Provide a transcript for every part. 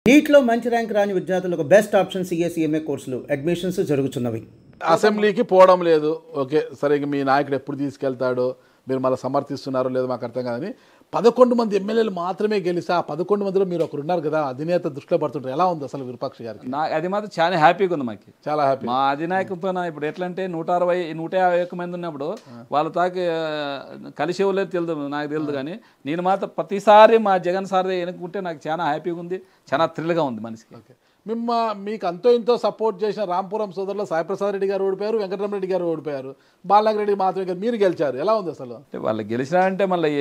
నీట్లో మంచి ర్యాంక్ రాని విద్యార్థులకు బెస్ట్ ఆప్షన్ సిఎస్ఈఎంఏ కోర్సులు అడ్మిషన్స్ జరుగుతున్నవి. అసెంబ్లీకి పోవడం లేదు, ఓకే సరే, ఇక మీ నాయకుడు ఎప్పుడు తీసుకెళ్తాడో మీరు మళ్ళీ సమర్థిస్తున్నారో లేదో మాకు అర్థం కాదని 11 మంది ఎమ్మెల్యేలు మాత్రమే గెలిస్తే ఆ 11 మందిలో మీరు ఒకరు ఉన్నారు కదా, అధినేత దృష్టిలో పడుతుంటారు. ఎలా ఉంది అసలు విరూపాక్ష గారికి? అది మాత్రం చాలా హ్యాపీగా ఉంది మాకు, చాలా హ్యాపీ. మా అధినాయకుతో ఇప్పుడు ఎట్లా అంటే 150 మంది ఉన్నప్పుడు వాళ్ళ తాకి కలిసి ఇవ్వలేదు తెలియదు, నాకు తెలియదు. కానీ నేను మాత్రం ప్రతిసారి మా జగన్ సార్ ఎన్నుకుంటే నాకు చాలా హ్యాపీగా ఉంది, చాలా థ్రిల్గా ఉంది మనిషికి. ఓకే, మీకు అంతో ఇంతో సపోర్ట్ చేసిన రాంపురం సోదరులు సాయిప్రసాద్ రెడ్డి గారు ఓడిపోయారు, వెంకటరామరెడ్డి గారు ఓడిపోయారు, బాలనాగరెడ్డి మాత్రమే గారు మీరు గెలిచారు. ఎలా ఉంది అసలు? అంటే వాళ్ళు గెలిచినారంటే మళ్ళీ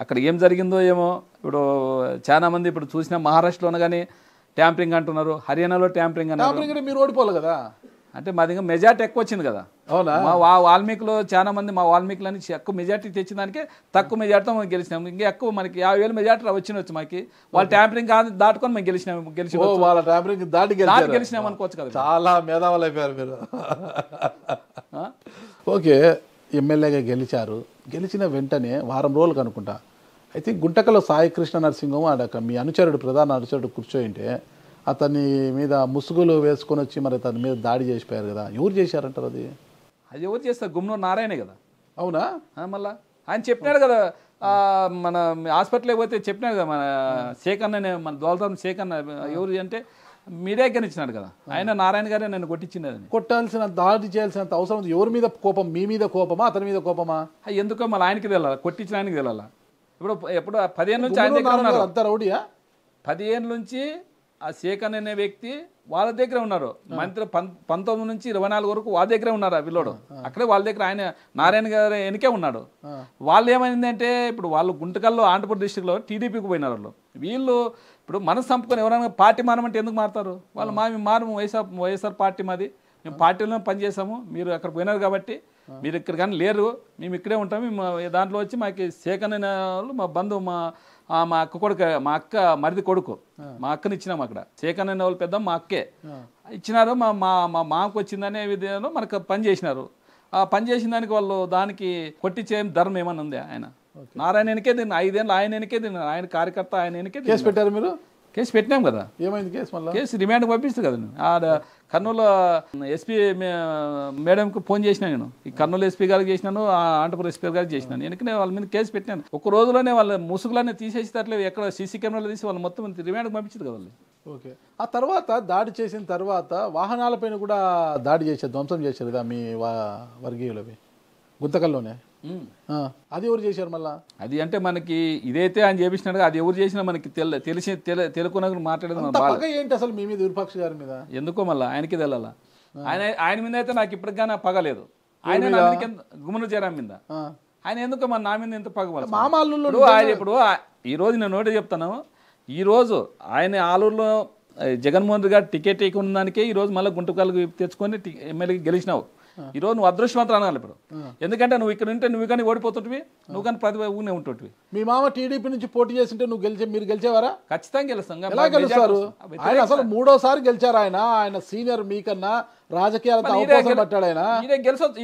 అక్కడ ఏం జరిగిందో ఏమో. ఇప్పుడు చాలా మంది ఇప్పుడు చూసిన మహారాష్ట్రలోనే కానీ ట్యాంపరింగ్ అంటున్నారు, హర్యానాలో ట్యాంపరింగ్ అన్నారు. మీరు ఓడిపోవాలి కదా, అంటే మాది ఇంకా మెజార్టీ ఎక్కువ వచ్చింది కదా. అవునా? మా వాల్మీకిలో చాలా మంది మా వాల్మీకిలని ఎక్కువ మెజార్టీ తెచ్చిన దానికి తక్కువ మెజార్టీతో మనం గెలిచినాము. ఇంకా ఎక్కువ మనకి 50,000 మెజార్టీ వచ్చినవచ్చు మాకి. వాళ్ళు ట్యాంపరింగ్ దాటుకొని మేము గెలిచినాము. వాళ్ళ ట్యాంపరింగ్ దాటి గెలిచినాము అనుకోవచ్చు కదా. చాలా మేధావులు అయిపోయారు మీరు. ఓకే, ఎమ్మెల్యేగా గెలిచారు, గెలిచిన వెంటనే వారం రోజులకు అనుకుంటా అయితే గుంటకల్లో సాయి కృష్ణ నరసింహం ఆడక మీ అనుచరుడు, ప్రధాన అనుచరుడు కూర్చోయింటే అతని మీద ముసుగులు వేసుకొని వచ్చి మరి అతని మీద దాడి చేసిపోయారు కదా, ఎవరు చేశారంటారు? అది ఎవరు చేస్తారు? గుమ్మనూరు నారాయణ కదా. అవునా? మళ్ళా ఆయన చెప్పినాడు కదా, మన హాస్పిటల్కి పోతే చెప్పినాడు కదా, మన షేక్ అన్ననే, మన దోల్తాం షేక్ అన్న ఎవరు అంటే మీడియాకి ఇచ్చినాడు కదా, ఆయన నారాయణ గారే నన్ను కొట్టించినది. కొట్టాల్సిన, దాడి చేయాల్సినంత అవసరం ఎవరి మీద కోపం? మీ మీద కోపమా, అతని మీద కోపమా? ఎందుకో మళ్ళీ ఆయనకి తెలాలి, కొట్టించిన ఆయనకి తెలాల. ఎప్పుడు 15 నుంచి ఆయన దగ్గర ఉన్నారు. అంత రౌడీయా? 15 నుంచి ఆ షేక్ అనే వ్యక్తి వాళ్ళ దగ్గర ఉన్నారు. మంత్రి 19 నుంచి 24 వరకు వాళ్ళ దగ్గరే ఉన్నారు. ఆ పిల్లోడు అక్కడే వాళ్ళ దగ్గర, ఆయన నారాయణ గారు వెనకే ఉన్నాడు. వాళ్ళు ఏమైందంటే ఇప్పుడు వాళ్ళు గుంటకల్లో ఆంధ్రప్రదేశ్ డిస్ట్రిక్ట్లో టీడీపీకి పోయినారు. వీళ్ళు ఇప్పుడు మనసు చంపుకొని ఎవరైనా పార్టీ మారమంటే ఎందుకు మారుతారు? వాళ్ళు మారు వైఎస్ఆర్ పార్టీ మాది, మేము పార్టీలో పనిచేసాము, మీరు అక్కడ పోయినారు కాబట్టి మీరు ఇక్కడ కానీ లేరు, మేము ఇక్కడే ఉంటాము. దాంట్లో వచ్చి మాకు షేక్ అనే వాళ్ళు మా బంధువు, మా అక్క కొడుకు, మా అక్క మరిది కొడుకు, మా అక్కని ఇచ్చినాము. అక్కడ షేక్ అనే వాళ్ళు పెద్ద మా అక్కే ఇచ్చినారు. మా మామకు వచ్చిందనే విధంగా మనకు పని చేసినారు. ఆ పని చేసిన దానికి వాళ్ళు దానికి కొట్టించే ధర్మం ఏమన్నా ఉంది? ఆయన నారాయణ ఎనికే తిన్నారు 5 ఏళ్ళు, ఆయన ఎనికే తిన్నారు, ఆయన కార్యకర్త, ఆయన ఎనికే. కేసు పెట్టారు మీరు? కేసు పెట్టినాం కదా. ఏమైంది కేసు? మళ్ళీ కేసు రిమాండ్ పంపిస్తుంది కదా. ఆడ కర్నూలు ఎస్పీ మేడంకి ఫోన్ చేసినా నేను, ఈ కర్నూలు ఎస్పీ గారికి చేసినాను, ఆంధ్రప్రదేశ్ ఎస్పీ గారికి చేసినాను. ఎందుకంటే వాళ్ళ మీద కేసు పెట్టినాను. ఒక రోజులోనే వాళ్ళ ముసుగులన్నీ తీసేసేటట్లేదు, ఎక్కడ సీసీ కెమెరాలు తీసి వాళ్ళు మొత్తం రిమాండ్కి పంపించింది కదా వాళ్ళు. ఓకే, ఆ తర్వాత దాడి చేసిన తర్వాత వాహనాలపైన కూడా దాడి చేశారు, ధ్వంసం చేశారు కదా మీ వర్గీయులవి గుంతకల్లోనే. అది ఎవరు చేశారు మళ్ళా? అది అంటే మనకి ఇదైతే ఆయన చేపించినాడు, అది ఎవరు చేసినా మనకి తెలుకున్న మాట్లాడేది ఏంటి అసలు మీ మీద, విరూపాక్ష గారి మీద? ఎందుకో మళ్ళీ ఆయనకి తెలాల. ఆయన మీద అయితే నాకు ఇప్పటికైనా పగలేదు. ఆయన గుమ్మనూరు జయరాం మీద ఆయన ఎందుకో మన నా మీద ఎంత పగ? మామాళ్ళు ఇప్పుడు ఈ రోజు నేను నోటి చెప్తాను, ఈ రోజు ఆయన ఆలూరులో జగన్మోహన్ రెడ్డి గారు టికెట్ ఇవ్వకున్న దానికే ఈ రోజు మళ్ళీ గుంటకల్కి తెచ్చుకొని ఎమ్మెల్యేకి గెలిచినావు. ఈ రోజు నువ్వు అదృష్టవంతులు అనాలి ఇప్పుడు. ఎందుకంటే నువ్వు ఇక్కడ ఉంటే నువ్వు కానీ ఓడిపోతుంటివి, నువ్వు కానీ ప్రతి ఊనే ఉంటుంటివి. మీ మామ టీడీపీ నుంచి పోటీ చేస్తుంటే మీరు గెలిచేవారా? ఖచ్చితంగా గెలుస్తాం. ఎలా గెలుస్తారు? ఆయన అసలు 3వసారి గెలిచారు. ఆయన సీనియర్ మీకన్నా, రాజకీయాలతో అవకాశం పట్టాడు. ఆయన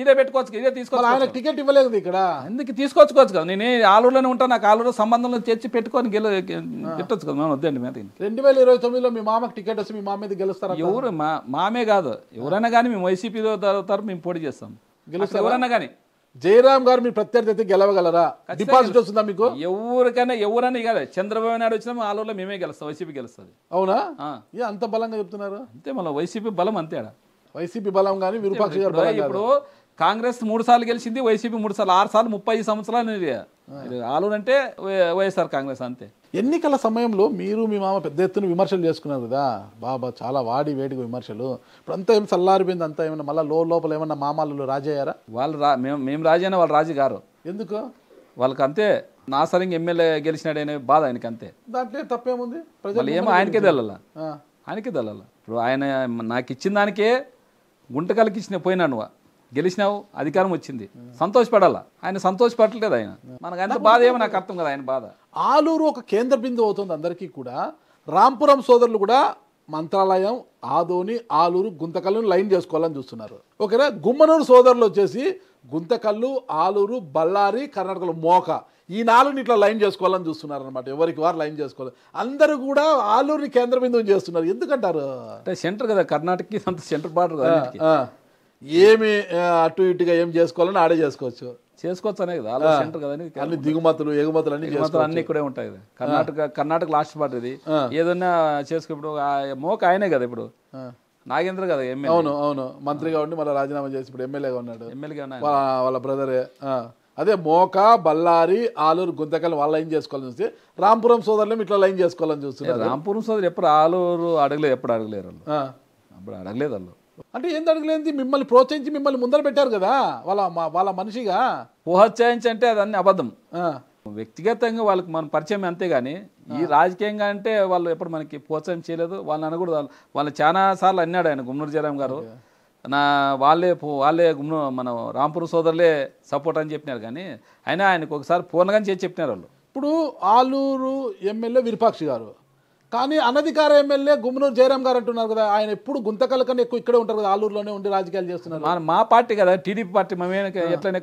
ఇదే పెట్టుకోవచ్చు, ఇదే తీసుకోవచ్చు. ఆయన టికెట్ ఇవ్వలేదు ఇక్కడ, ఎందుకు తీసుకోవచ్చు కదా? నేను ఆలూరులోనే ఉంటాను, నాకు ఆలూరు సంబంధంలో తెచ్చి పెట్టుకొని గెలవచ్చు కదా. మేము వద్దండి. మీద 2029లో మీ మామకు టికెట్ వస్తే మీ మామ మీద గెలుస్తారు. ఎవరు మామే కాదు, ఎవరైనా కానీ మేము వైసీపీ తరఫు మేము పోటీ చేస్తాం, గెలుస్తాం ఎవరైనా కానీ. జయరాం గారు మీ ప్రత్యర్థి అయితే గెలవగలరా? డిపాజిట్ వస్తుందా మీకు? ఎవరైనా కాదు, చంద్రబాబు నాయుడు వచ్చినా ఆలూరులో మేమే గెలుస్తాం, వైసీపీ గెలుస్తుంది. అవునా? అంత బలంగా చెప్తున్నారు? అంతే, మళ్ళీ వైసీపీ బలం అంతే. వైసీపీ బలం కానీ విరూపాక్ష గారు ఇప్పుడు కాంగ్రెస్ 3 సార్లు గెలిచింది, వైసీపీ 3 సార్లు, 6 సార్లు 30 సంవత్సరాలు ఆలూరు అంటే వైఎస్ఆర్ కాంగ్రెస్ అంతే. ఎన్నికల సమయంలో మీరు మీ మామ పెద్ద ఎత్తున విమర్శలు చేసుకున్నారు కదా, బాబా చాలా వాడి వేడిగా విమర్శలు. ఇప్పుడు అంతా ఏమి చల్లారిపోయింది, అంతా ఏమన్నా మళ్ళీ లోపల ఏమన్నా మామాలు రాజయ్యారా? వాళ్ళు మేము రాజైనా వాళ్ళు రాజు గారు. ఎందుకు? వాళ్ళకి అంతే, నా సరిగ్గా ఎమ్మెల్యే గెలిచినాడనే బాధ ఆయనకి అంతే. దాంట్లో తప్పేముంది? ప్రజలు ఏమో ఆయనకే తెలాల, ఆయనకే తెలాల. ఇప్పుడు ఆయన నాకు ఇచ్చిన దానికే గుంటకల్కి ఇచ్చిన పోయినా, నువ్వు గెలిచినావు, అధికారం వచ్చింది, సంతోషపడాలా. ఆయన సంతోషపడలేదు. ఆయన మనకు అంత బాధ ఏమో నాకు అర్థం కదా ఆయన బాధ. ఆలూరు ఒక కేంద్ర బిందువు అవుతుంది అందరికీ కూడా. రాంపురం సోదరులు కూడా మంత్రాలయం, ఆదోని, ఆలూరు, గుంతకల్ని లైన్ చేసుకోవాలని చూస్తున్నారు. ఓకేనా? గుమ్మనూరు సోదరులు వచ్చేసి గుంతకల్లు, ఆలూరు, బళ్ళారి, కర్ణాటకలో మోక, ఈ 4 ఇట్లా లైన్ చేసుకోవాలని చూస్తున్నారు అనమాట. ఎవరికి వారు లైన్ చేసుకోవాలి. అందరూ కూడా ఆలూరుని కేంద్ర బిందువు చేస్తున్నారు. ఎందుకంటారు? అంటే సెంటర్ కదా, కర్ణాటకకి అంత సెంటర్ బార్డర్ కదా, ఏమి అటు ఇటుగా ఏం చేసుకోవాలని ఆడే చేసుకోవచ్చు అనే కదా, అలా సెంటర్ కదా, అన్ని దిగుమతులు ఎగుమతులు అన్ని ఇక్కడే ఉంటాయి కదా. కర్ణాటక లాస్ట్ బార్డర్ ఇది. ఏదన్నా చేసుకున్నప్పుడు మోక ఆయనే కదా ఇప్పుడు, నాగేంద్ర కదా ఎమ్మెల్యే. అవును మంత్రిగా ఉండి మళ్ళీ రాజీనామా చేసి ఇప్పుడు ఎమ్మెల్యేగా ఉన్నాడు. ఎమ్మెల్యేగా వాళ్ళ బ్రదరే. అదే మోక, బళ్ళారి, ఆలూరు, గుంతకల్ వాళ్ళ లైన్ చేసుకోవాలని చూస్తే రాంపురం సోదరులు ఇట్లా లైన్ చేసుకోవాలని చూస్తున్నారు. రాంపురం సోదరు ఎప్పుడు ఆలూరు ఎప్పుడు అడగలేరు వాళ్ళు, అప్పుడు అడగలేదు వాళ్ళు. అంటే ఏంది అడగలేదు? మిమ్మల్ని ప్రోత్సహించి మిమ్మల్ని ముందర పెట్టారు కదా వాళ్ళ మనిషిగా. ప్రోత్సహించి అంటే అదన్నీ అబద్ధం. వ్యక్తిగతంగా వాళ్ళకి మన పరిచయం అంతేగాని ఈ రాజకీయంగా అంటే వాళ్ళు ఎప్పుడు మనకి ప్రోత్సాహం చేయలేదు. వాళ్ళని అనకూడదు. వాళ్ళు చాలా సార్లు అన్నాడు ఆయన గుమ్మనూరు జయరాం గారు, వాళ్ళే మన రాంపురం సోదరులే సపోర్ట్ అని చెప్పినారు. కానీ అయినా ఆయనకు ఒకసారి పూర్ణంగా చేసి చెప్పినారు వాళ్ళు. ఇప్పుడు ఆలూరు ఎమ్మెల్యే విరూపాక్షి గారు, కానీ అనధికార ఎమ్మెల్యే గుమ్మనూరు జయరాం గారు అంటున్నారు కదా. ఆయన ఎప్పుడు గుంతకల్ కన్నా ఎక్కువ ఇక్కడే ఉంటారు కదా, ఆలూరులోనే ఉండి రాజకీయాలు చేస్తున్నారు. మా పార్టీ కదా, టీడీపీ పార్టీ. మేము ఎట్లనే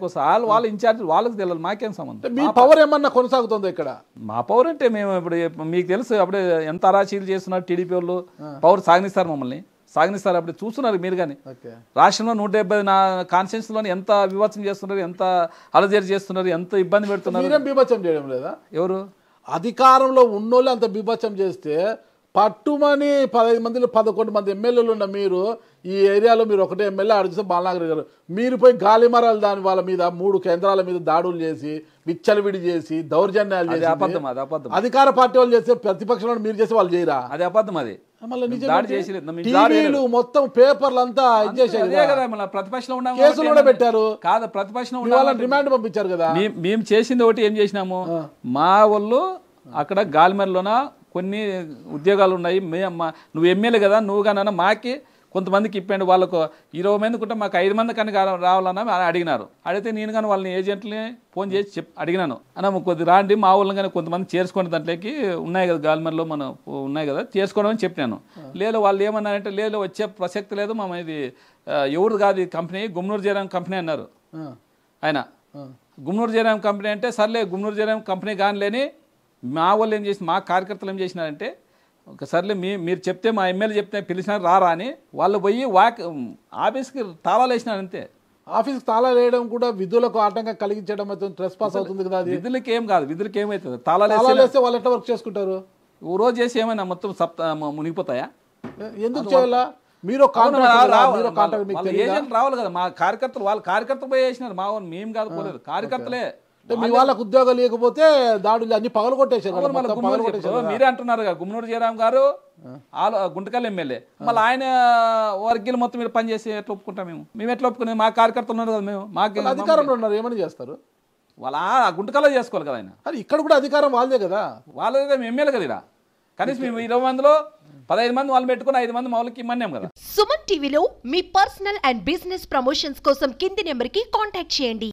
వాళ్ళ ఇన్ఛార్జ్ వాళ్ళకి తెలియదు, మాకేం సంబంధం. మీ పవర్ ఏమన్నా కొనసాగుతుందో ఇక్కడ? మా పవర్ అంటే మేము ఇప్పుడు మీకు తెలుసు అప్పుడే ఎంత అరాచీలు చేస్తున్నారు టీడీపీ వాళ్ళు. పవర్ సాగనిస్తారు, మమ్మల్ని సాగనిస్తారు. అప్పుడు చూస్తున్నారు మీరు. కానీ రాష్ట్రంలో 170 కాన్స్టిట్యూన్సీలోని ఎంత వివత్సం చేస్తున్నారు, ఎంత అలజడి చేస్తున్నారు, ఎంత ఇబ్బంది పెడుతున్నారు. బీభత్సం చేయడం లేదా? ఎవరు అధికారంలో ఉన్నోళ్ళు అంత బీభత్సం చేస్తే పట్టుమని 15 మందిలో 11 మంది ఎమ్మెల్యేలు ఉన్న మీరు ఈ ఏరియాలో మీరు ఒకటే ఎమ్మెల్యే అడిగితే బాలనాగర్ గారు, మీరు పోయి గాలిమరాలు దాని వాళ్ళ మీద 3 కేంద్రాల మీద దాడులు చేసి విచ్చలవిడి చేసి దౌర్జన్యాలు చేసి అధికార పార్టీ వాళ్ళు చేస్తే ప్రతిపక్షంలో మీరు చేసి వాళ్ళు చేయరా? అది అబద్ధం. అది టీవీలు మొత్తం పేపర్లు అంతా ప్రతిపక్షంలో కేసులు కూడా పెట్టారు. కాదు, ప్రతిపక్షంలో రిమాండ్ పంపించారు కదా. మేము చేసింది ఒకటి ఏం చేసినాము, మా వాళ్ళు అక్కడ గాలిమర్లోన కొన్ని ఉద్యోగాలు ఉన్నాయి, నువ్వు ఎమ్మెల్యే కదా, నువ్వు కానీ మాకి కొంతమందికి ఇప్పండి, వాళ్ళకు 20 మందికి ఉంటే మాకు 5 మంది కానీ రావాలన్నా అడిగినారు. అడిగితే నేను కానీ వాళ్ళని ఏజెంట్ని ఫోన్ చేసి అడిగినాను, అన్న కొద్ది రాండి మా వాళ్ళని కానీ కొంతమంది చేర్చుకోండి, దాంట్లోకి ఉన్నాయి కదా గాలిమర్లో మనం ఉన్నాయి కదా చేర్చుకోవడం అని చెప్పినాను. లేదు వాళ్ళు ఏమన్నారంటే లేదు వచ్చే ప్రసక్తి లేదు, మా ఇది ఎవరు కాదు ఈ కంపెనీ, గుమ్మనూరు జయరాం కంపెనీ అన్నారు ఆయన. గుమ్మనూరు జయరాం కంపెనీ అంటే సర్లే గుమ్మనూరు జయరాం కంపెనీ కానీ లేని మా వాళ్ళు ఏం చేసి మా కార్యకర్తలు ఏం చేసినారంటే ఒకసారిలే మీరు చెప్తే మా ఎమ్మెల్యే చెప్తే పిలిచినారు రారా అని వాళ్ళు పోయి ఆఫీస్కి తాళాలు వేసినారు అంతే. ఆఫీస్కి తాళాలు వేయడం కూడా విధులకు ఆటంకం కలిగించడం ట్రెస్ పాస్ అవుతుంది కదా. విధులకి ఏం కాదు, విధులకి ఏమవుతుంది, తాళాలు వేస్తే వాళ్ళు ఎట్లా వర్క్ చేసుకుంటారు? ఓ రోజు చేసి ఏమైనా మొత్తం మునిగిపోతాయా? ఎందుకు చేయాలా? మీరు ఏజెంట్ రావాలి కదా, మా కార్యకర్తలు వాళ్ళ కార్యకర్తలు పోయి వేసినారు, మా వాళ్ళు మేము కాదు పోలేదు, కార్యకర్తలే. మీ వాళ్ళకు ఉద్యోగాలు లేకపోతే దాడులు అన్ని పగలు కొట్టేశారు. మీరే అంటున్నారు కదా గుమ్మనూరు జయరాం గారు గుంటకల్ ఎమ్మెల్యే, మళ్ళీ ఆయన వర్గీయులు మొత్తం మీరు పనిచేసి ఎట్లా ఒప్పుకుంటాం? మేము ఎట్లా ఒప్పుకునే? మా కార్యకర్తలు ఉన్నారు కదా, మేము మాకు అధికారంలో ఉన్నారు, ఏమని చేస్తారు? వాళ్ళ గుంటకల్లో చేసుకోవాలి కదా ఆయన. అది ఇక్కడ కూడా అధికారం వాళ్ళదే కదా, వాళ్ళదే మేము ఎమ్మెల్యే కదా. ఇక్కడ కనీసం మేము 20 మందిలో 15 మంది వాళ్ళు పెట్టుకుని 5 మంది మా వాళ్ళకి ఇమ్మన్నాం కదా. సుమన్ టీవీలో మీ పర్సనల్ అండ్ బిజినెస్ ప్రమోషన్స్ కోసం కింది నెంబర్కి కాంటాక్ట్ చేయండి.